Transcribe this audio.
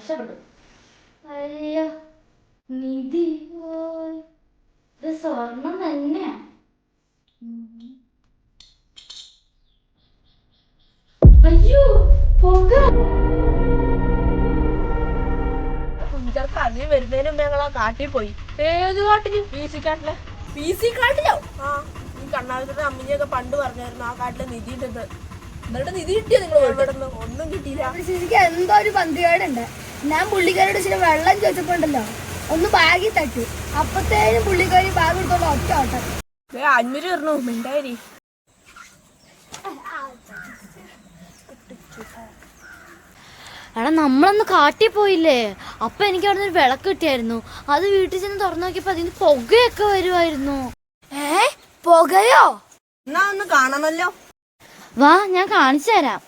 രക്ഷപ്പെട്ടു. അയ്യോ നിധി, ഇത് സ്വർണം തന്നെയാ. അയ്യോ പുക. കുഞ്ചർക്ക് അതിന് വരുന്നതിന് മുമ്പ് ഞങ്ങൾ ആ കാട്ടിൽ പോയി. ഏത് കാട്ടില്? പി സി കാട്ടിലോ? ആ, ഈ കണ്ണാകത്തിന്റെ അമ്മിനിയൊക്കെ പണ്ട് പറഞ്ഞായിരുന്നു ആ കാട്ടിലെ നിധി ഉണ്ടെന്ന്. എന്നിട്ട് നിധി കിട്ടിയോ? നിങ്ങൾ എവിടെന്ന്? ഒന്നും കിട്ടിയില്ല. എന്തോ ഒരു പന്തികേടുണ്ട്. ഞാൻ പുള്ളിക്കാരോട് ഇച്ചിരി വെള്ളം ചോദിച്ചപ്പോണ്ടല്ലോ ഒന്ന് ബാഗിൽ തട്ടി. അപ്പത്തേനും പുള്ളിക്കാരി ബാഗ് എടുത്തോണ്ട് ഒറ്റ ഓട്ടം. 500 തരണോ? മിണ്ടായി. എടാ നമ്മളൊന്ന് കാട്ടി പോയില്ലേ, അപ്പൊ എനിക്ക് അവിടെ ഒരു വിളക്ക് കിട്ടിയായിരുന്നു. അത് വീട്ടിൽ ചെന്ന് തുറന്നു നോക്കിയപ്പോ അതിന് പുകയൊക്കെ വരുമായിരുന്നു. പുകയോ? എന്നാ ഒന്ന് കാണണല്ലോ. വാ ഞാൻ കാണിച്ചു തരാം.